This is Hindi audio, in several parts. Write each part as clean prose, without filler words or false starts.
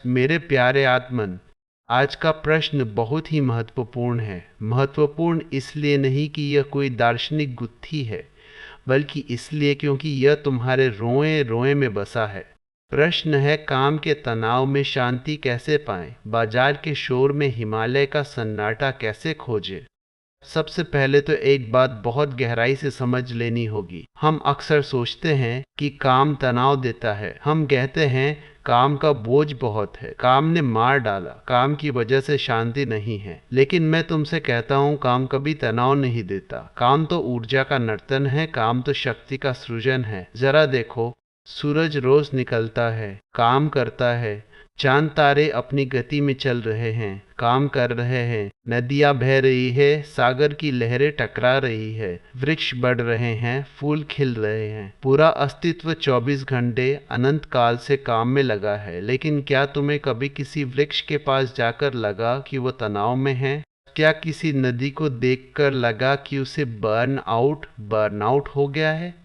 मेरे प्यारे आत्मन, आज का प्रश्न बहुत ही महत्वपूर्ण है। महत्वपूर्ण इसलिए नहीं कि यह कोई दार्शनिक गुत्थी है, बल्कि इसलिए क्योंकि यह तुम्हारे रोए रोए में बसा है। प्रश्न है, काम के तनाव में शांति कैसे पाएं? बाजार के शोर में हिमालय का सन्नाटा कैसे खोजें? सबसे पहले तो एक बात बहुत गहराई से समझ लेनी होगी। हम अक्सर सोचते हैं कि काम तनाव देता है। हम कहते हैं काम का बोझ बहुत है, काम ने मार डाला, काम की वजह से शांति नहीं है। लेकिन मैं तुमसे कहता हूँ, काम कभी तनाव नहीं देता। काम तो ऊर्जा का नर्तन है, काम तो शक्ति का सृजन है। जरा देखो, सूरज रोज निकलता है, काम करता है। चांद तारे अपनी गति में चल रहे हैं, काम कर रहे हैं। नदियां बह रही है, सागर की लहरें टकरा रही है, वृक्ष बढ़ रहे हैं, फूल खिल रहे हैं। पूरा अस्तित्व 24 घंटे अनंत काल से काम में लगा है। लेकिन क्या तुम्हें कभी किसी वृक्ष के पास जाकर लगा कि वो तनाव में है? क्या किसी नदी को देखकर लगा कि उसे बर्न आउट हो गया है?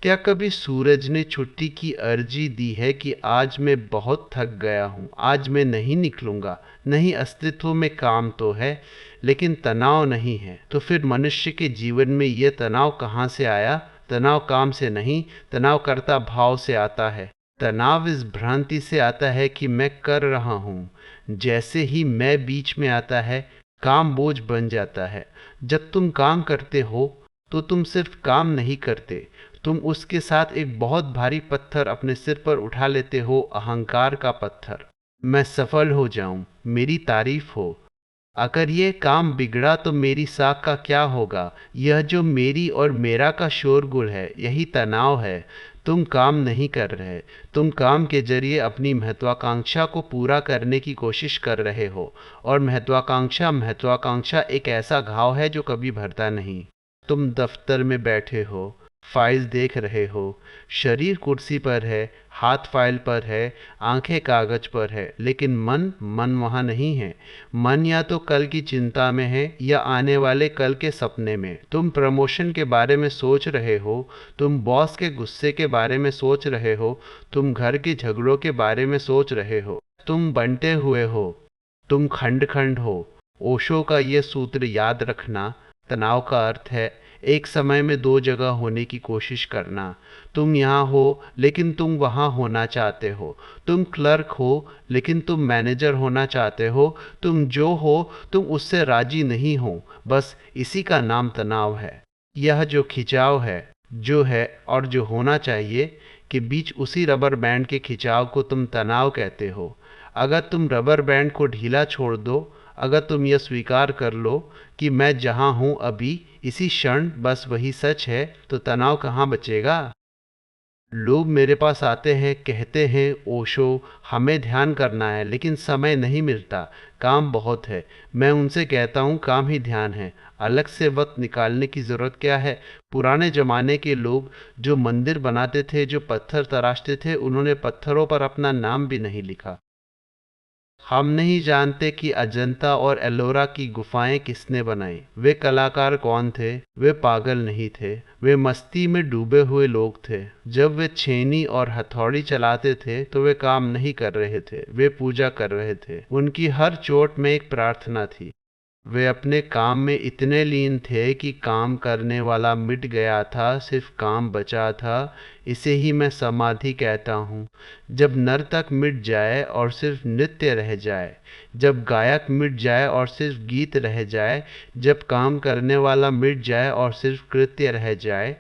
क्या कभी सूरज ने छुट्टी की अर्जी दी है कि आज मैं बहुत थक गया हूँ, आज मैं नहीं निकलूंगा? नहीं, अस्तित्व में काम तो है, लेकिन तनाव नहीं है। तो फिर मनुष्य के जीवन में यह तनाव कहाँ से आया? तनाव काम से नहीं, तनाव कर्ता भाव से आता है। तनाव इस भ्रांति से आता है कि मैं कर रहा हूँ। जैसे ही मैं बीच में आता है, काम बोझ बन जाता है। जब तुम काम करते हो तो तुम सिर्फ काम नहीं करते, तुम उसके साथ एक बहुत भारी पत्थर अपने सिर पर उठा लेते हो, अहंकार का पत्थर। मैं सफल हो जाऊं, मेरी तारीफ हो। अगर ये काम बिगड़ा तो मेरी साख का क्या होगा? यह जो मेरी और मेरा का शोरगुल है, यही तनाव है। तुम काम नहीं कर रहे, तुम काम के जरिए अपनी महत्वाकांक्षा को पूरा करने की कोशिश कर रहे हो। और महत्वाकांक्षा एक ऐसा घाव है जो कभी भरता नहीं। तुम दफ्तर में बैठे हो, फाइल देख रहे हो, शरीर कुर्सी पर है, हाथ फाइल पर है, आंखें कागज पर है, लेकिन मन वहाँ नहीं है। मन या तो कल की चिंता में है या आने वाले कल के सपने में। तुम प्रमोशन के बारे में सोच रहे हो, तुम बॉस के गुस्से के बारे में सोच रहे हो, तुम घर के झगड़ों के बारे में सोच रहे हो। तुम बंटे हुए हो, तुम खंड खंड हो। ओशो का ये सूत्र याद रखना। तनाव का अर्थ है एक समय में दो जगह होने की कोशिश करना। तुम यहाँ हो लेकिन तुम वहाँ होना चाहते हो। तुम क्लर्क हो लेकिन तुम मैनेजर होना चाहते हो। तुम जो हो तुम उससे राजी नहीं हो। बस इसी का नाम तनाव है। यह जो खिंचाव है, जो है और जो होना चाहिए के बीच, उसी रबर बैंड के खिंचाव को तुम तनाव कहते हो। अगर तुम रबर बैंड को ढीला छोड़ दो, अगर तुम यह स्वीकार कर लो कि मैं जहाँ हूँ अभी इसी क्षण बस वही सच है, तो तनाव कहाँ बचेगा? लोग मेरे पास आते हैं, कहते हैं ओशो हमें ध्यान करना है, लेकिन समय नहीं मिलता, काम बहुत है। मैं उनसे कहता हूँ काम ही ध्यान है, अलग से वक्त निकालने की ज़रूरत क्या है? पुराने ज़माने के लोग जो मंदिर बनाते थे, जो पत्थर तराशते थे, उन्होंने पत्थरों पर अपना नाम भी नहीं लिखा। हम नहीं जानते कि अजंता और एलोरा की गुफाएं किसने बनाई। वे कलाकार कौन थे? वे पागल नहीं थे, वे मस्ती में डूबे हुए लोग थे। जब वे छेनी और हथौड़ी चलाते थे तो वे काम नहीं कर रहे थे, वे पूजा कर रहे थे। उनकी हर चोट में एक प्रार्थना थी। वे अपने काम में इतने लीन थे कि काम करने वाला मिट गया था, सिर्फ काम बचा था। इसे ही मैं समाधि कहता हूँ। जब नर्तक मिट जाए और सिर्फ नृत्य रह जाए, जब गायक मिट जाए और सिर्फ गीत रह जाए, जब काम करने वाला मिट जाए और सिर्फ कृत्य रह जाए,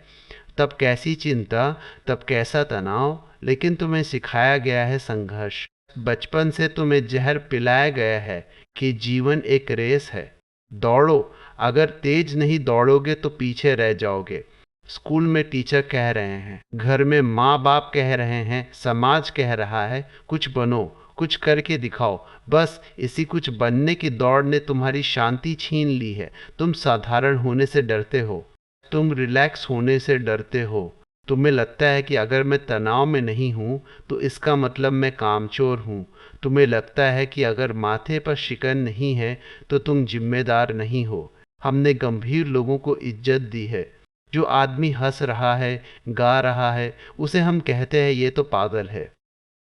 तब कैसी चिंता, तब कैसा तनाव। लेकिन तुम्हें सिखाया गया है संघर्ष। बचपन से तुम्हें जहर पिलाया गया है कि जीवन एक रेस है, दौड़ो। अगर तेज नहीं दौड़ोगे तो पीछे रह जाओगे। स्कूल में टीचर कह रहे हैं, घर में माँ बाप कह रहे हैं, समाज कह रहा है कुछ बनो, कुछ करके दिखाओ। बस इसी कुछ बनने की दौड़ ने तुम्हारी शांति छीन ली है। तुम साधारण होने से डरते हो, तुम रिलैक्स होने से डरते हो। तुम्हें लगता है कि अगर मैं तनाव में नहीं हूँ तो इसका मतलब मैं कामचोर हूँ। तुम्हें लगता है कि अगर माथे पर शिकन नहीं है तो तुम जिम्मेदार नहीं हो। हमने गंभीर लोगों को इज्जत दी है। जो आदमी हंस रहा है, गा रहा है, उसे हम कहते हैं ये तो पागल है।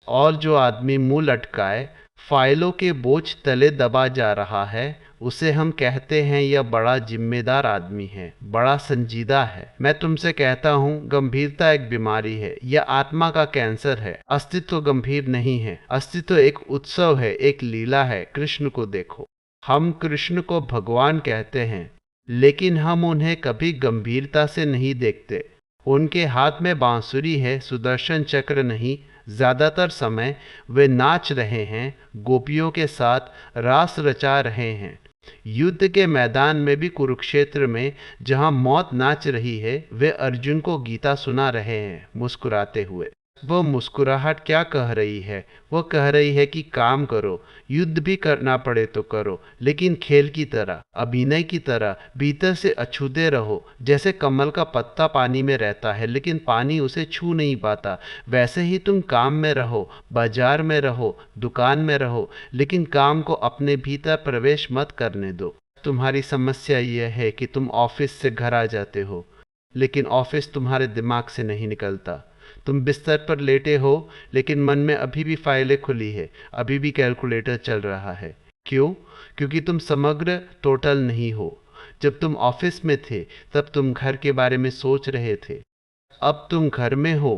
और जो आदमी मुंह लटकाए, फाइलों के बोझ तले दबा जा रहा है, उसे हम कहते हैं यह बड़ा जिम्मेदार आदमी है, बड़ा संजीदा है। मैं तुमसे कहता हूँ गंभीरता एक बीमारी है, यह आत्मा का कैंसर है। अस्तित्व गंभीर नहीं है, अस्तित्व एक उत्सव है, एक लीला है। कृष्ण को देखो। हम कृष्ण को भगवान कहते हैं, लेकिन हम उन्हें कभी गंभीरता से नहीं देखते। उनके हाथ में बांसुरी है, सुदर्शन चक्र नहीं। ज्यादातर समय वे नाच रहे हैं, गोपियों के साथ रास रचा रहे हैं। युद्ध के मैदान में भी, कुरुक्षेत्र में जहां मौत नाच रही है, वे अर्जुन को गीता सुना रहे हैं मुस्कुराते हुए। वो मुस्कुराहट क्या कह रही है? वो कह रही है कि काम करो, युद्ध भी करना पड़े तो करो, लेकिन खेल की तरह, अभिनय की तरह, भीतर से अछूते रहो। जैसे कमल का पत्ता पानी में रहता है लेकिन पानी उसे छू नहीं पाता, वैसे ही तुम काम में रहो, बाजार में रहो, दुकान में रहो, लेकिन काम को अपने भीतर प्रवेश मत करने दो। तुम्हारी समस्या यह है कि तुम ऑफिस से घर आ जाते हो, लेकिन ऑफिस तुम्हारे दिमाग से नहीं निकलता। तुम बिस्तर पर लेटे हो, लेकिन मन में अभी भी फाइलें खुली है, अभी भी कैलकुलेटर चल रहा है। क्यों? क्योंकि तुम समग्र टोटल नहीं हो। जब तुम ऑफिस में थे तब तुम घर के बारे में सोच रहे थे। अब तुम घर में हो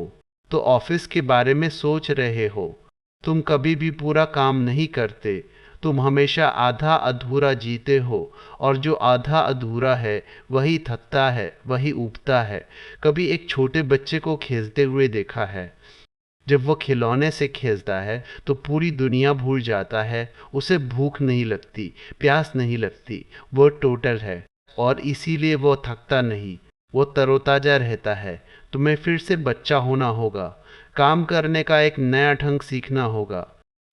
तो ऑफिस के बारे में सोच रहे हो। तुम कभी भी पूरा काम नहीं करते, तुम हमेशा आधा अधूरा जीते हो, और जो आधा अधूरा है वही थकता है, वही ऊबता है। कभी एक छोटे बच्चे को खेलते हुए देखा है? जब वो खिलौने से खेलता है तो पूरी दुनिया भूल जाता है। उसे भूख नहीं लगती, प्यास नहीं लगती, वो टोटल है, और इसीलिए वो थकता नहीं, वो तरोताजा रहता है। तुम्हें फिर से बच्चा होना होगा, काम करने का एक नया ढंग सीखना होगा।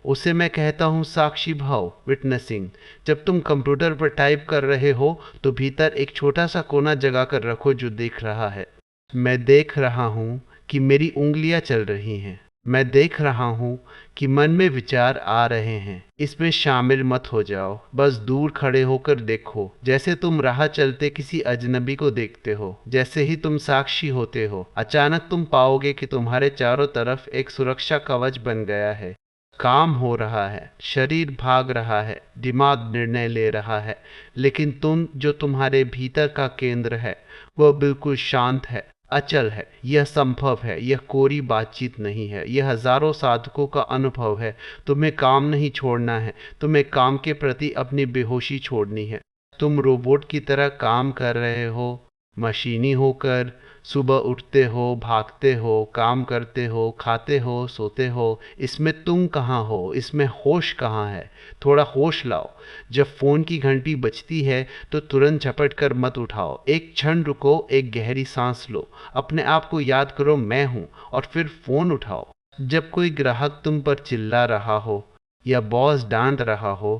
उसे मैं कहता हूँ साक्षी भाव, विटनेसिंग। जब तुम कंप्यूटर पर टाइप कर रहे हो तो भीतर एक छोटा सा कोना जगा कर रखो जो देख रहा है। मैं देख रहा हूँ कि मेरी उंगलियां चल रही हैं। मैं देख रहा हूँ कि मन में विचार आ रहे हैं। इसमें शामिल मत हो जाओ, बस दूर खड़े होकर देखो, जैसे तुम राह चलते किसी अजनबी को देखते हो। जैसे ही तुम साक्षी होते हो, अचानक तुम पाओगे कि तुम्हारे चारों तरफ एक सुरक्षा कवच बन गया है। काम हो रहा है, शरीर भाग रहा है, दिमाग निर्णय ले रहा है, लेकिन तुम, जो तुम्हारे भीतर का केंद्र है, वह बिल्कुल शांत है, अचल है। यह संभव है, यह कोरी बातचीत नहीं है, यह हजारों साधकों का अनुभव है। तुम्हें काम नहीं छोड़ना है, तुम्हें काम के प्रति अपनी बेहोशी छोड़नी है। तुम रोबोट की तरह काम कर रहे हो, मशीनी होकर। सुबह उठते हो, भागते हो, काम करते हो, खाते हो, सोते हो। इसमें तुम कहाँ हो? इसमें होश कहाँ है? थोड़ा होश लाओ। जब फोन की घंटी बजती है तो तुरंत झपट कर मत उठाओ। एक क्षण रुको, एक गहरी सांस लो, अपने आप को याद करो मैं हूं, और फिर फोन उठाओ। जब कोई ग्राहक तुम पर चिल्ला रहा हो या बॉस डांट रहा हो,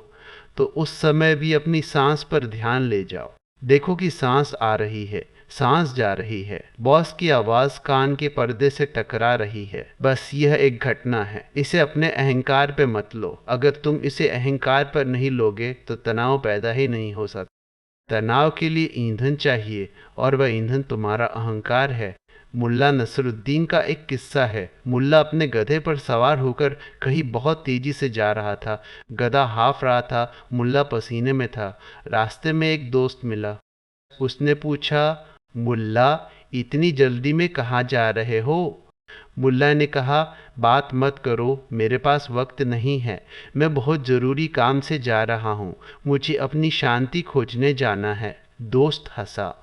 तो उस समय भी अपनी सांस पर ध्यान ले जाओ। देखो कि सांस आ रही है, सांस जा रही है, बॉस की आवाज कान के पर्दे से टकरा रही है। बस यह एक घटना है, इसे अपने अहंकार पे मत लो। अगर तुम इसे अहंकार पर नहीं लोगे तो तनाव पैदा ही नहीं हो सकता। तनाव के लिए ईंधन चाहिए, और वह ईंधन तुम्हारा अहंकार है। मुल्ला नसरुद्दीन का एक किस्सा है। मुल्ला अपने गधे पर सवार होकर कहीं बहुत तेजी से जा रहा था। गधा हाफ रहा था, मुल्ला पसीने में था। रास्ते में एक दोस्त मिला। उसने पूछा, मुल्ला, इतनी जल्दी में कहाँ जा रहे हो? मुल्ला ने कहा, बात मत करो, मेरे पास वक्त नहीं है, मैं बहुत ज़रूरी काम से जा रहा हूँ, मुझे अपनी शांति खोजने जाना है। दोस्त हंसा।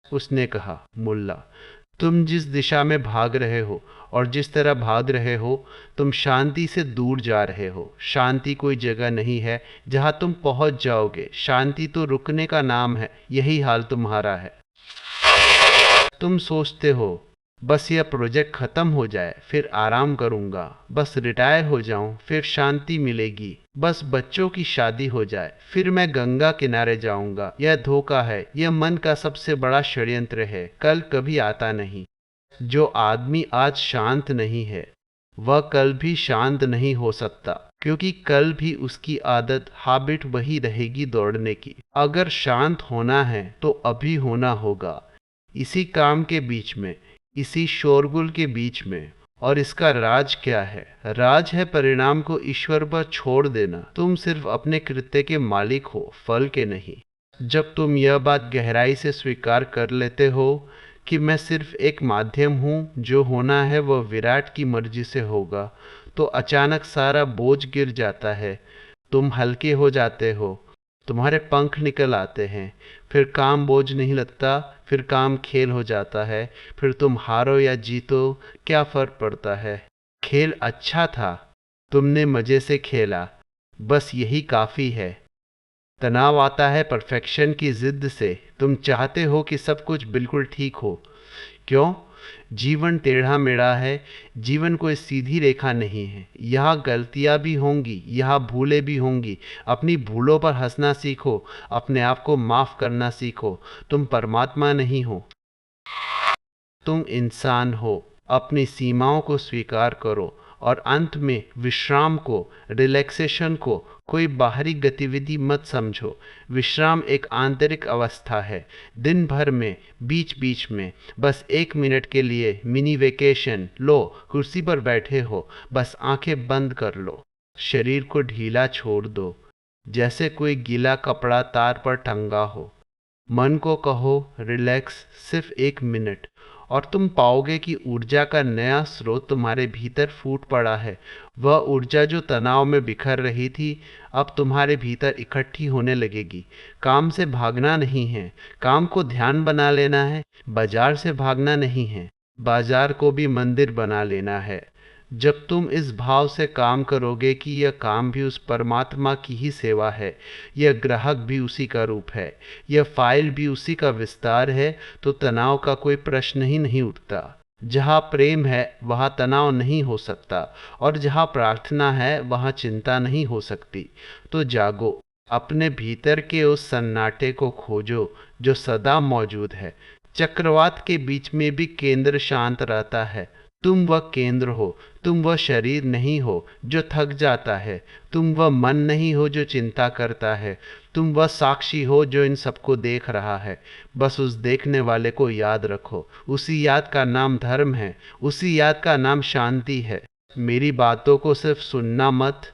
उसने कहा, मुल्ला, तुम जिस दिशा में भाग रहे हो और जिस तरह भाग रहे हो, तुम शांति से दूर जा रहे हो। शांति कोई जगह नहीं है जहां तुम पहुंच जाओगे। शांति तो रुकने का नाम है। यही हाल तुम्हारा है। तुम सोचते हो, बस यह प्रोजेक्ट खत्म हो जाए फिर आराम करूंगा, बस रिटायर हो जाऊं फिर शांति मिलेगी, बस बच्चों की शादी हो जाए फिर मैं गंगा किनारे जाऊंगा। यह धोखा है, यह मन का सबसे बड़ा षड्यंत्र है। कल कभी आता नहीं। जो आदमी आज शांत नहीं है, वह कल भी शांत नहीं हो सकता, क्योंकि कल भी उसकी आदत, हैबिट वही रहेगी दौड़ने की। अगर शांत होना है तो अभी होना होगा, इसी काम के बीच में, इसी शोरगुल के बीच में। और इसका राज क्या है? राज है परिणाम को ईश्वर पर छोड़ देना। तुम सिर्फ अपने कृत्य के मालिक हो, फल के नहीं। जब तुम यह बात गहराई से स्वीकार कर लेते हो कि मैं सिर्फ एक माध्यम हूँ, जो होना है वह विराट की मर्जी से होगा, तो अचानक सारा बोझ गिर जाता है। तुम हल्के हो जाते हो, तुम्हारे पंख निकल आते हैं। फिर काम बोझ नहीं लगता, फिर काम खेल हो जाता है। फिर तुम हारो या जीतो, क्या फर्क पड़ता है? खेल अच्छा था, तुमने मजे से खेला, बस यही काफी है। तनाव आता है परफेक्शन की जिद से। तुम चाहते हो कि सब कुछ बिल्कुल ठीक हो। क्यों? जीवन टेढ़ा मेढ़ा है। जीवन कोई सीधी रेखा नहीं है। यहाँ गलतियाँ भी होंगी, यहाँ भूलें भी होंगी। अपनी भूलों पर हंसना सीखो, अपने आप को माफ करना सीखो। तुम परमात्मा नहीं हो, तुम इंसान हो। अपनी सीमाओं को स्वीकार करो और अंत में विश्राम को, रिलैक्सेशन को कोई बाहरी गतिविधि मत समझो। विश्राम एक आंतरिक अवस्था है। दिन भर में, बीच बीच में, बस 1 मिनट के लिए मिनी वेकेशन लो। कुर्सी पर बैठे हो, बस आंखें बंद कर लो। शरीर को ढीला छोड़ दो, जैसे कोई गीला कपड़ा तार पर टंगा हो। मन को कहो रिलैक्स, सिर्फ 1 मिनट, और तुम पाओगे कि ऊर्जा का नया स्रोत तुम्हारे भीतर फूट पड़ा है। वह ऊर्जा जो तनाव में बिखर रही थी, अब तुम्हारे भीतर इकट्ठी होने लगेगी। काम से भागना नहीं है, काम को ध्यान बना लेना है। बाजार से भागना नहीं है, बाजार को भी मंदिर बना लेना है। जब तुम इस भाव से काम करोगे कि यह काम भी उस परमात्मा की ही सेवा है, यह ग्राहक भी उसी का रूप है, यह फाइल भी उसी का विस्तार है, तो तनाव का कोई प्रश्न ही नहीं उठता। जहाँ प्रेम है वहाँ तनाव नहीं हो सकता, और जहाँ प्रार्थना है वहाँ चिंता नहीं हो सकती। तो जागो, अपने भीतर के उस सन्नाटे को खोजो जो सदा मौजूद है। चक्रवात के बीच में भी केंद्र शांत रहता है। तुम वह केंद्र हो। तुम वह शरीर नहीं हो जो थक जाता है। तुम वह मन नहीं हो जो चिंता करता है। तुम वह साक्षी हो जो इन सबको देख रहा है। बस उस देखने वाले को याद रखो। उसी याद का नाम धर्म है, उसी याद का नाम शांति है। मेरी बातों को सिर्फ सुनना मत,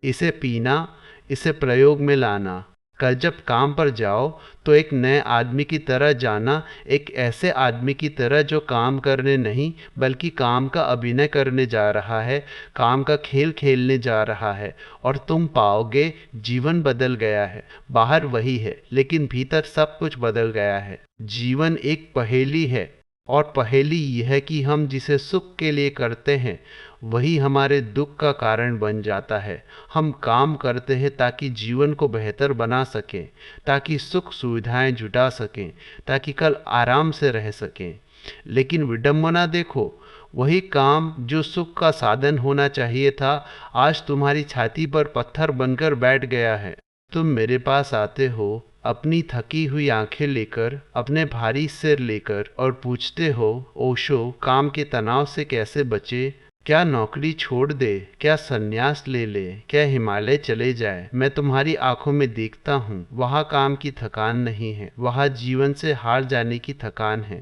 इसे पीना, इसे प्रयोग में लाना। कल जब काम पर जाओ तो एक नए आदमी की तरह जाना, एक ऐसे आदमी की तरह जो काम करने नहीं बल्कि काम का अभिनय करने जा रहा है, काम का खेल खेलने जा रहा है। और तुम पाओगे जीवन बदल गया है। बाहर वही है, लेकिन भीतर सब कुछ बदल गया है। जीवन एक पहेली है, और पहेली यह है कि हम जिसे सुख के लिए करते हैं वही हमारे दुख का कारण बन जाता है। हम काम करते हैं ताकि जीवन को बेहतर बना सकें, ताकि सुख सुविधाएं जुटा सकें, ताकि कल आराम से रह सकें। लेकिन विडंबना देखो, वही काम जो सुख का साधन होना चाहिए था, आज तुम्हारी छाती पर पत्थर बनकर बैठ गया है। तुम मेरे पास आते हो अपनी थकी हुई आंखें लेकर, अपने भारी सिर लेकर, और पूछते हो ओशो, काम के तनाव से कैसे बचे? क्या नौकरी छोड़ दे? क्या सन्यास ले ले? क्या हिमालय चले जाए? मैं तुम्हारी आंखों में देखता हूँ, वहाँ काम की थकान नहीं है, वहाँ जीवन से हार जाने की थकान है।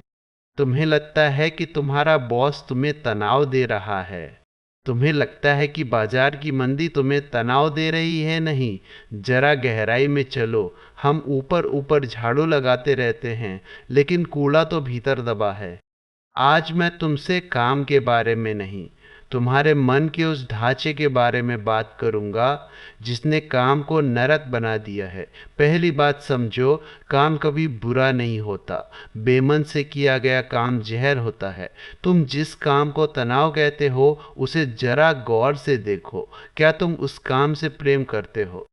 तुम्हें लगता है कि तुम्हारा बॉस तुम्हें तनाव दे रहा है। तुम्हें लगता है कि बाजार की मंदी तुम्हें तनाव दे रही है। नहीं, जरा गहराई में चलो। हम ऊपर ऊपर झाड़ू लगाते रहते हैं, लेकिन कूड़ा तो भीतर दबा है। आज मैं तुमसे काम के बारे में नहीं, तुम्हारे मन के उस ढांचे के बारे में बात करूंगा जिसने काम को नरक बना दिया है। पहली बात समझो, काम कभी बुरा नहीं होता। बेमन से किया गया काम जहर होता है। तुम जिस काम को तनाव कहते हो, उसे जरा गौर से देखो। क्या तुम उस काम से प्रेम करते हो?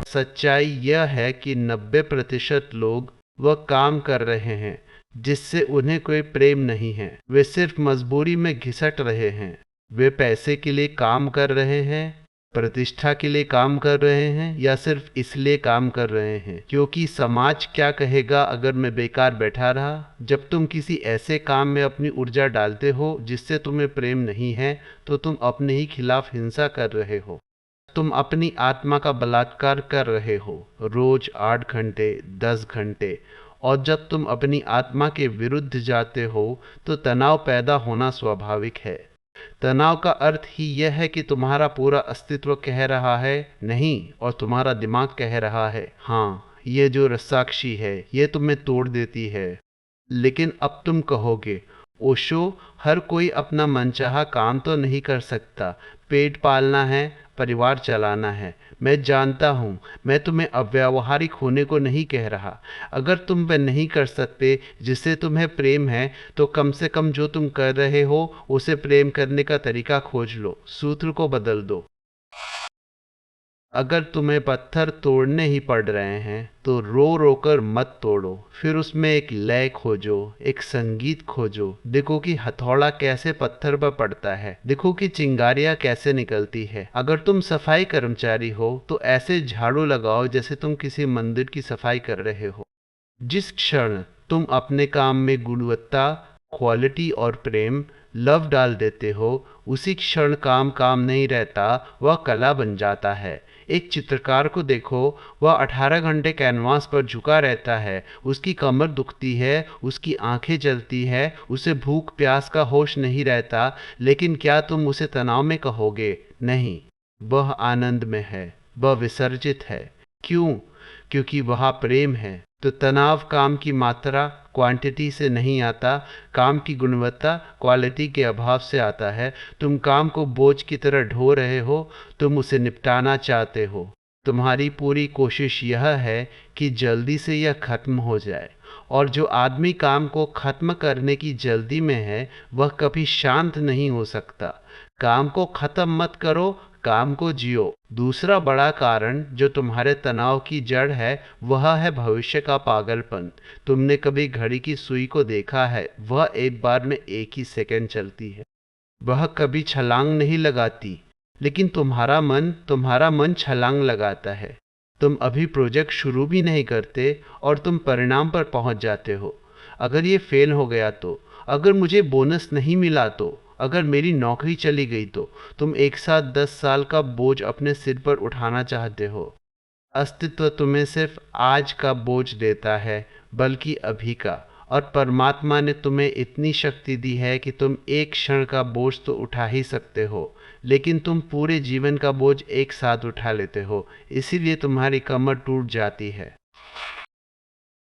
सच्चाई यह है कि 90% लोग वह काम कर रहे हैं जिससे उन्हें कोई प्रेम नहीं है। वे सिर्फ मजबूरी में घिसट रहे हैं। वे पैसे के लिए काम कर रहे हैं, प्रतिष्ठा के लिए काम कर रहे हैं, या सिर्फ इसलिए काम कर रहे हैं क्योंकि समाज क्या कहेगा अगर मैं बेकार बैठा रहा। जब तुम किसी ऐसे काम में अपनी ऊर्जा डालते हो जिससे तुम्हें प्रेम नहीं है, तो तुम अपने ही खिलाफ हिंसा कर रहे हो। तुम अपनी आत्मा का बलात्कार कर रहे हो, रोज 8 घंटे, 10 घंटे। और जब तुम अपनी आत्मा के विरुद्ध जाते हो तो तनाव पैदा होना स्वाभाविक है। तनाव का अर्थ ही यह है कि तुम्हारा पूरा अस्तित्व कह रहा है नहीं, और तुम्हारा दिमाग कह रहा है हाँ। ये जो रस्साकशी है ये तुम्हें तोड़ देती है। लेकिन अब तुम कहोगे, ओशो, हर कोई अपना मनचाहा काम तो नहीं कर सकता। पेट पालना है, परिवार चलाना है। मैं जानता हूँ। मैं तुम्हें अव्यावहारिक होने को नहीं कह रहा। अगर तुम वह नहीं कर सकते जिससे तुम्हें प्रेम है, तो कम से कम जो तुम कर रहे हो उसे प्रेम करने का तरीका खोज लो। सूत्र को बदल दो। अगर तुम्हें पत्थर तोड़ने ही पड़ रहे हैं तो रो रो कर मत तोड़ो। फिर उसमें एक लय खोजो, एक संगीत खोजो। देखो कि हथौड़ा कैसे पत्थर पर पड़ता है, देखो कि चिंगारियां कैसे निकलती है। अगर तुम सफाई कर्मचारी हो तो ऐसे झाड़ू लगाओ जैसे तुम किसी मंदिर की सफाई कर रहे हो। जिस क्षण तुम अपने काम में गुणवत्ता, क्वालिटी और प्रेम, लव डाल देते हो, उसी क्षण काम काम नहीं रहता, वह कला बन जाता है। एक चित्रकार को देखो, वह 18 घंटे कैनवास पर झुका रहता है। उसकी कमर दुखती है, उसकी आंखें जलती है, उसे भूख प्यास का होश नहीं रहता। लेकिन क्या तुम उसे तनाव में कहोगे? नहीं, वह आनंद में है, वह विसर्जित है। क्यों? क्योंकि वहाँ प्रेम है। तो तनाव काम की मात्रा, क्वांटिटी से नहीं आता, काम की गुणवत्ता, क्वालिटी के अभाव से आता है। तुम काम को बोझ की तरह ढो रहे हो, तुम उसे निपटाना चाहते हो। तुम्हारी पूरी कोशिश यह है कि जल्दी से यह खत्म हो जाए। और जो आदमी काम को खत्म करने की जल्दी में है, वह कभी शांत नहीं हो सकता। काम को खत्म मत करो, काम को जियो। दूसरा बड़ा कारण जो तुम्हारे तनाव की जड़ है, वह है भविष्य का पागलपन। तुमने कभी घड़ी की सुई को देखा है? वह एक बार में एक ही सेकंड चलती है। वह कभी छलांग नहीं लगाती। लेकिन तुम्हारा मन छलांग लगाता है। तुम अभी प्रोजेक्ट शुरू भी नहीं करते और तुम परिणाम पर पहुंच जाते हो। अगर ये फेल हो गया तो, अगर मुझे बोनस नहीं मिला तो, अगर मेरी नौकरी चली गई तो, तुम एक साथ 10 साल का बोझ अपने सिर पर उठाना चाहते हो। अस्तित्व तुम्हें सिर्फ आज का बोझ देता है, बल्कि अभी का। और परमात्मा ने तुम्हें इतनी शक्ति दी है कि तुम एक क्षण का बोझ तो उठा ही सकते हो, लेकिन तुम पूरे जीवन का बोझ एक साथ उठा लेते हो। इसीलिए तुम्हारी कमर टूट जाती है।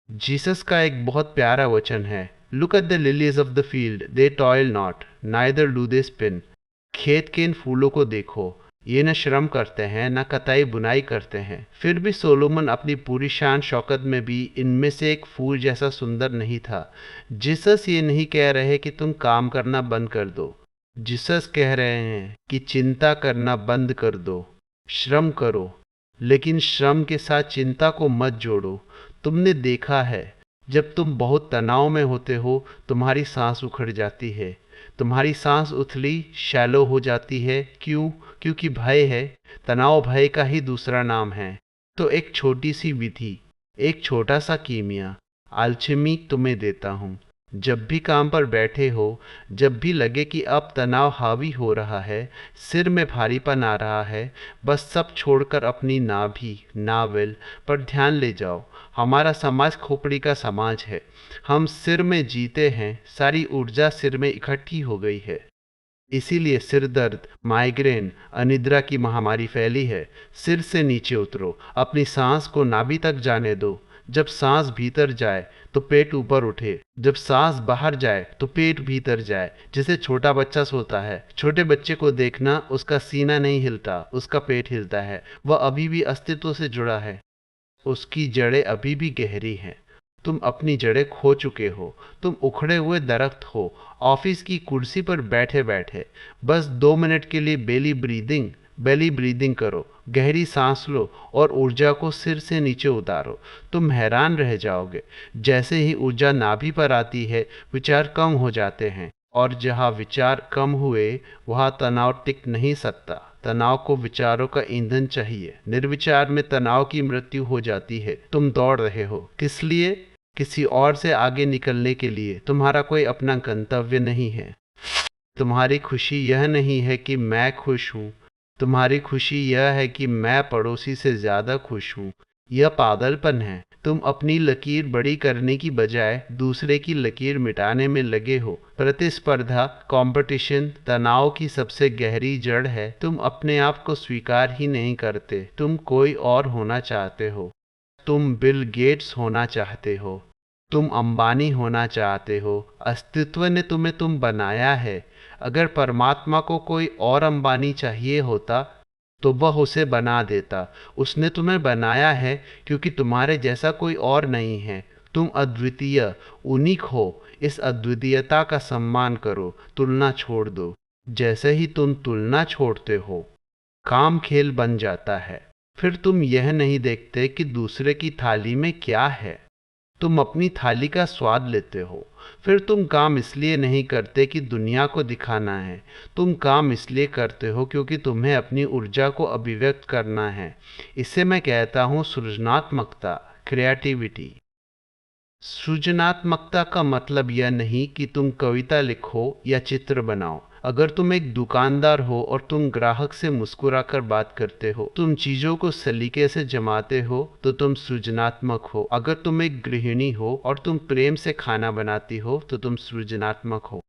जीसस का एक बहुत प्यारा वचन है, look at the lilies of the field, they toil not, neither do they spin. खेत के इन फूलों को देखो, ये न श्रम करते हैं न कताई बुनाई करते हैं। फिर भी सोलोमन अपनी पूरी शान शौकत में भी इनमें से एक फूल जैसा सुंदर नहीं था। जीसस ये नहीं कह रहे कि तुम काम करना बंद कर दो। जीसस कह रहे हैं कि चिंता करना बंद कर दो। श्रम करो, लेकिन श्रम के साथ चिंता को मत जोड़ो। तुमने देखा है, जब तुम बहुत तनाव में होते हो, तुम्हारी सांस उखड़ जाती है। तुम्हारी सांस उथली, शैलो हो जाती है। क्यों? क्योंकि भय है। तनाव भय का ही दूसरा नाम है। तो एक छोटी सी विधि, एक छोटा सा कीमिया, अल्चमी तुम्हें देता हूँ। जब भी काम पर बैठे हो, जब भी लगे कि अब तनाव हावी हो रहा है, सिर में भारीपन आ रहा है, बस सब छोड़कर अपनी नाभि, नावेल पर ध्यान ले जाओ। हमारा समाज खोपड़ी का समाज है। हम सिर में जीते हैं, सारी ऊर्जा सिर में इकट्ठी हो गई है। इसीलिए सिर दर्द, माइग्रेन, अनिद्रा की महामारी फैली है। सिर से नीचे उतरो, अपनी सांस को नाभि तक जाने दो। जब सांस भीतर जाए तो पेट ऊपर उठे, जब सांस बाहर जाए तो पेट भीतर जाए। जैसे छोटा बच्चा सोता है, छोटे बच्चे को देखना, उसका सीना नहीं हिलता, उसका पेट हिलता है। वह अभी भी अस्तित्व से जुड़ा है, उसकी जड़ें अभी भी गहरी हैं। तुम अपनी जड़ें खो चुके हो। तुम उखड़े हुए दरख्त हो, ऑफिस की कुर्सी पर बैठे बैठे। बस 2 मिनट के लिए बेली ब्रीदिंग करो, गहरी सांस लो और ऊर्जा को सिर से नीचे उतारो। तुम हैरान रह जाओगे। जैसे ही ऊर्जा नाभि पर आती है, विचार कम हो जाते हैं। और जहाँ विचार कम हुए, वहाँ तनाव टिक नहीं सकता। तनाव को विचारों का ईंधन चाहिए। निर्विचार में तनाव की मृत्यु हो जाती है। तुम दौड़ रहे हो, किस लिए? किसी और से आगे निकलने के लिए। तुम्हारा कोई अपना गंतव्य नहीं है। तुम्हारी खुशी यह नहीं है कि मैं खुश हूँ, तुम्हारी खुशी यह है कि मैं पड़ोसी से ज़्यादा खुश हूँ। यह पागलपन है। तुम अपनी लकीर बड़ी करने की बजाय दूसरे की लकीर मिटाने में लगे हो। प्रतिस्पर्धा, कंपटीशन, तनाव की सबसे गहरी जड़ है। तुम अपने आप को स्वीकार ही नहीं करते। तुम कोई और होना चाहते हो। तुम बिल गेट्स होना चाहते हो। तुम अंबानी होना चाहते हो। अस्तित्व ने तुम्हें तुम बनाया है। अगर परमात्मा को कोई और अंबानी चाहिए होता तो वह उसे बना देता। उसने तुम्हें बनाया है क्योंकि तुम्हारे जैसा कोई और नहीं है। तुम अद्वितीय, यूनिक हो। इस अद्वितीयता का सम्मान करो, तुलना छोड़ दो। जैसे ही तुम तुलना छोड़ते हो, काम खेल बन जाता है। फिर तुम यह नहीं देखते कि दूसरे की थाली में क्या है, तुम अपनी थाली का स्वाद लेते हो। फिर तुम काम इसलिए नहीं करते कि दुनिया को दिखाना है। तुम काम इसलिए करते हो क्योंकि तुम्हें अपनी ऊर्जा को अभिव्यक्त करना है। इसे मैं कहता हूँ सृजनात्मकता, क्रिएटिविटी। सृजनात्मकता का मतलब यह नहीं कि तुम कविता लिखो या चित्र बनाओ। अगर तुम एक दुकानदार हो और तुम ग्राहक से मुस्कुराकर बात करते हो, तुम चीजों को सलीके से जमाते हो, तो तुम सृजनात्मक हो। अगर तुम एक गृहिणी हो और तुम प्रेम से खाना बनाती हो, तो तुम सृजनात्मक हो।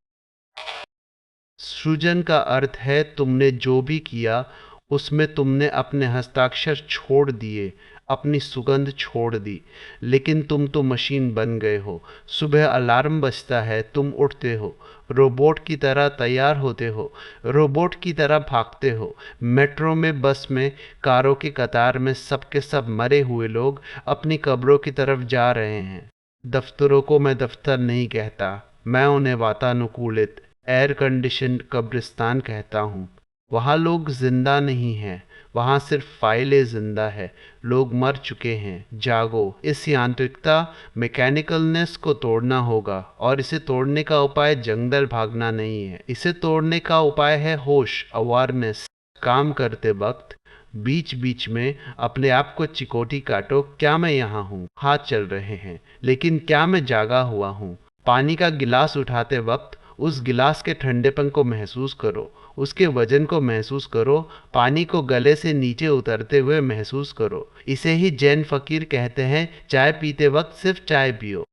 सृजन का अर्थ है तुमने जो भी किया उसमें तुमने अपने हस्ताक्षर छोड़ दिए, अपनी सुगंध छोड़ दी। लेकिन तुम तो मशीन बन गए हो। सुबह अलार्म बजता है, तुम उठते हो, रोबोट की तरह तैयार होते हो, रोबोट की तरह भागते हो। मेट्रो में, बस में, कारों की कतार में सब के सब मरे हुए लोग अपनी कब्रों की तरफ जा रहे हैं। दफ्तरों को मैं दफ्तर नहीं कहता, मैं उन्हें वातानुकूलित, एयर कंडीशन्ड कब्रिस्तान कहता हूँ। वहाँ लोग जिंदा नहीं हैं, वहाँ सिर्फ फाइलें जिंदा है। लोग मर चुके हैं। जागो। इस यांत्रिकता, मैकेनिकलनेस को तोड़ना होगा, और इसे तोड़ने का उपाय जंगल भागना नहीं है। इसे तोड़ने का उपाय है होश, अवेयरनेस। काम करते वक्त बीच बीच में अपने आप को चिकोटी काटो, क्या मैं यहाँ हूँ? हाथ चल रहे हैं, लेकिन क्या मैं जागा हुआ हूँ? पानी का गिलास उठाते वक्त उस गिलास के ठंडेपन को महसूस करो, उसके वजन को महसूस करो, पानी को गले से नीचे उतरते हुए महसूस करो। इसे ही जैन फकीर कहते हैं, चाय पीते वक्त सिर्फ चाय पियो।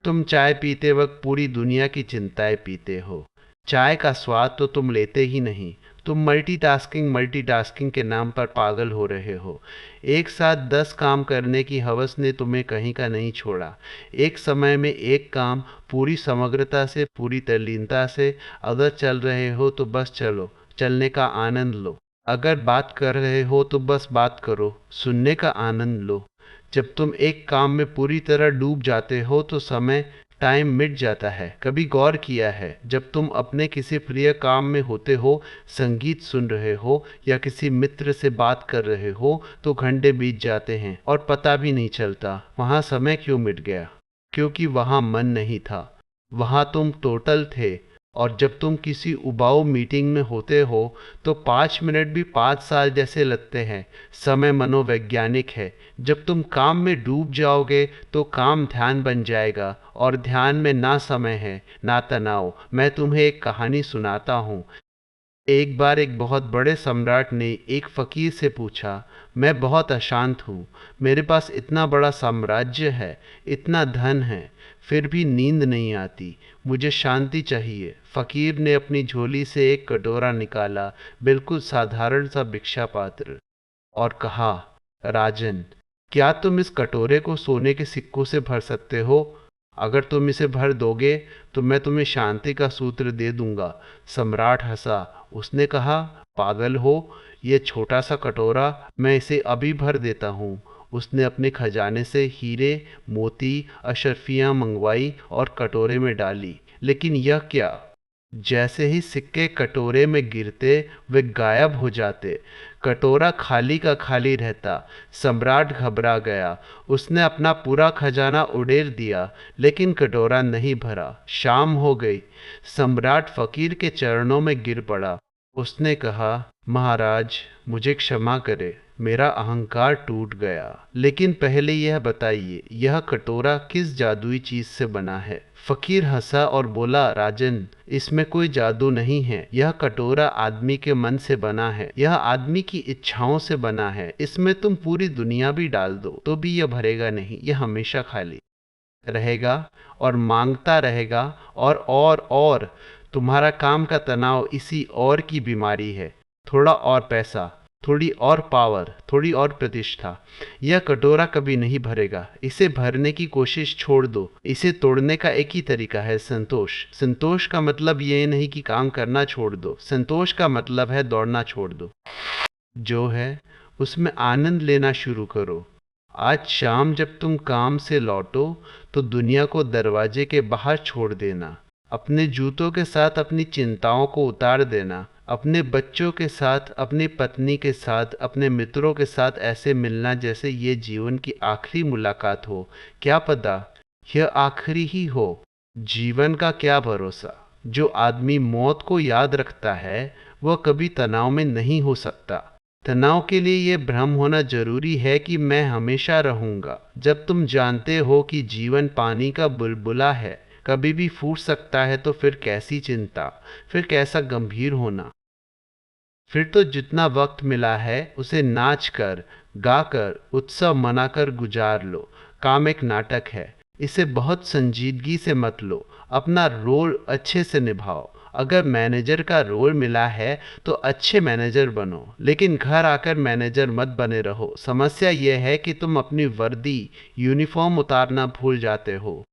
तुम चाय पीते वक्त पूरी दुनिया की चिंताएं पीते हो। चाय का स्वाद तो तुम लेते ही नहीं। तुम मल्टीटास्किंग के नाम पर पागल हो रहे हो। एक साथ 10 काम करने की हवस ने तुम्हें कहीं का नहीं छोड़ा। एक समय में एक काम पूरी समग्रता से, पूरी तल्लीनता से। अगर चल रहे हो तो बस चलो, चलने का आनंद लो। अगर बात कर रहे हो तो बस बात करो, सुनने का आनंद लो। जब तुम एक काम में पूरी तरह डूब जाते हो तो समय, टाइम मिट जाता है। कभी गौर किया है, जब तुम अपने किसी प्रिय काम में होते हो, संगीत सुन रहे हो या किसी मित्र से बात कर रहे हो, तो घंटे बीत जाते हैं और पता भी नहीं चलता वहाँ समय क्यों मिट गया। क्योंकि वहाँ मन नहीं था, वहाँ तुम टोटल थे। और जब तुम किसी उबाऊ मीटिंग में होते हो तो 5 मिनट भी 5 साल जैसे लगते हैं। समय मनोवैज्ञानिक है। जब तुम काम में डूब जाओगे तो काम ध्यान बन जाएगा, और ध्यान में ना समय है ना तनाव। मैं तुम्हें एक कहानी सुनाता हूँ। एक बार एक बहुत बड़े सम्राट ने एक फकीर से पूछा, मैं बहुत अशांत हूँ, मेरे पास इतना बड़ा साम्राज्य है, इतना धन है, फिर भी नींद नहीं आती, मुझे शांति चाहिए। फकीर ने अपनी झोली से एक कटोरा निकाला, बिल्कुल साधारण सा भिक्षा पात्र, और कहा, राजन, क्या तुम इस कटोरे को सोने के सिक्कों से भर सकते हो? अगर तुम इसे भर दोगे तो मैं तुम्हें शांति का सूत्र दे दूंगा। सम्राट हंसा। उसने कहा, पागल हो, ये छोटा सा कटोरा, मैं इसे अभी भर देता हूँ। उसने अपने खजाने से हीरे, मोती, अशर्फियाँ मंगवाई और कटोरे में डाली। लेकिन यह क्या, जैसे ही सिक्के कटोरे में गिरते वे गायब हो जाते। कटोरा खाली का खाली रहता। सम्राट घबरा गया। उसने अपना पूरा खजाना उड़ेल दिया, लेकिन कटोरा नहीं भरा। शाम हो गई। सम्राट फकीर के चरणों में गिर पड़ा। उसने कहा, महाराज, मुझे क्षमा करे, मेरा अहंकार टूट गया। लेकिन पहले यह बताइए, यह कटोरा किस जादुई चीज से बना है? फकीर हंसा और बोला, राजन, इसमें कोई जादू नहीं है। यह कटोरा आदमी के मन से बना है। यह आदमी की इच्छाओं से बना है। इसमें तुम पूरी दुनिया भी डाल दो तो भी यह भरेगा नहीं। यह हमेशा खाली रहेगा और मांगता रहेगा। और तुम्हारा काम का तनाव इसी और की बीमारी है। थोड़ा और पैसा, थोड़ी और पावर, थोड़ी और प्रतिष्ठा। यह कटोरा कभी नहीं भरेगा। इसे भरने की कोशिश छोड़ दो। इसे तोड़ने का एक ही तरीका है, संतोष। संतोष का मतलब ये नहीं कि काम करना छोड़ दो। संतोष का मतलब है दौड़ना छोड़ दो। जो है उसमें आनंद लेना शुरू करो। आज शाम जब तुम काम से लौटो तो दुनिया को दरवाजे के बाहर छोड़ देना। अपने जूतों के साथ अपनी चिंताओं को उतार देना। अपने बच्चों के साथ, अपनी पत्नी के साथ, अपने मित्रों के साथ ऐसे मिलना जैसे ये जीवन की आखिरी मुलाकात हो। क्या पता यह आखिरी ही हो। जीवन का क्या भरोसा। जो आदमी मौत को याद रखता है वह कभी तनाव में नहीं हो सकता। तनाव के लिए यह भ्रम होना जरूरी है कि मैं हमेशा रहूंगा। जब तुम जानते हो कि जीवन पानी का बुलबुला है, कभी भी फूट सकता है, तो फिर कैसी चिंता, फिर कैसा गंभीर होना। फिर तो जितना वक्त मिला है उसे नाच कर, गाकर, उत्सव मनाकर गुजार लो। काम एक नाटक है, इसे बहुत संजीदगी से मत लो। अपना रोल अच्छे से निभाओ। अगर मैनेजर का रोल मिला है तो अच्छे मैनेजर बनो, लेकिन घर आकर मैनेजर मत बने रहो। समस्या यह है कि तुम अपनी वर्दी, यूनिफॉर्म उतारना भूल जाते हो।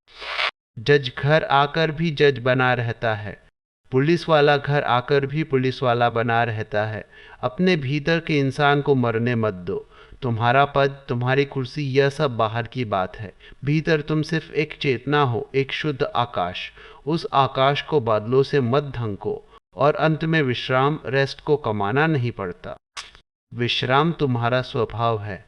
जज घर आकर भी जज बना रहता है। पुलिस वाला घर आकर भी पुलिस वाला बना रहता है। अपने भीतर के इंसान को मरने मत दो। तुम्हारा पद, तुम्हारी कुर्सी, यह सब बाहर की बात है। भीतर तुम सिर्फ एक चेतना हो, एक शुद्ध आकाश। उस आकाश को बादलों से मत ढंको। और अंत में विश्राम, रेस्ट को कमाना नहीं पड़ता। विश्राम तुम्हारा स्वभाव है।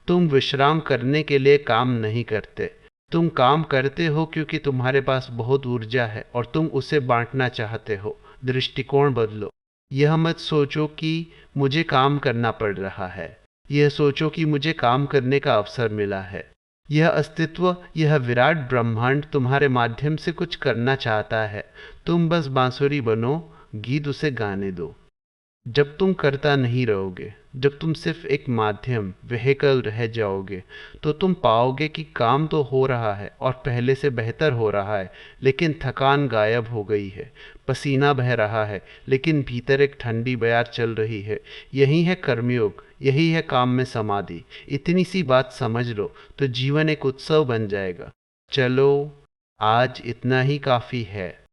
तुम विश्राम करने के लिए काम नहीं करते। तुम काम करते हो क्योंकि तुम्हारे पास बहुत ऊर्जा है और तुम उसे बांटना चाहते हो। दृष्टिकोण बदलो। यह मत सोचो कि मुझे काम करना पड़ रहा है। यह सोचो कि मुझे काम करने का अवसर मिला है। यह अस्तित्व, यह विराट ब्रह्मांड तुम्हारे माध्यम से कुछ करना चाहता है। तुम बस बांसुरी बनो, गीत उसे गाने दो। जब तुम करता नहीं रहोगे, जब तुम सिर्फ एक माध्यम, व्हीकल रह जाओगे, तो तुम पाओगे कि काम तो हो रहा है और पहले से बेहतर हो रहा है, लेकिन थकान गायब हो गई है। पसीना बह रहा है, लेकिन भीतर एक ठंडी बयार चल रही है। यही है कर्मयोग, यही है काम में समाधि। इतनी सी बात समझ लो तो जीवन एक उत्सव बन जाएगा। चलो, आज इतना ही काफी है।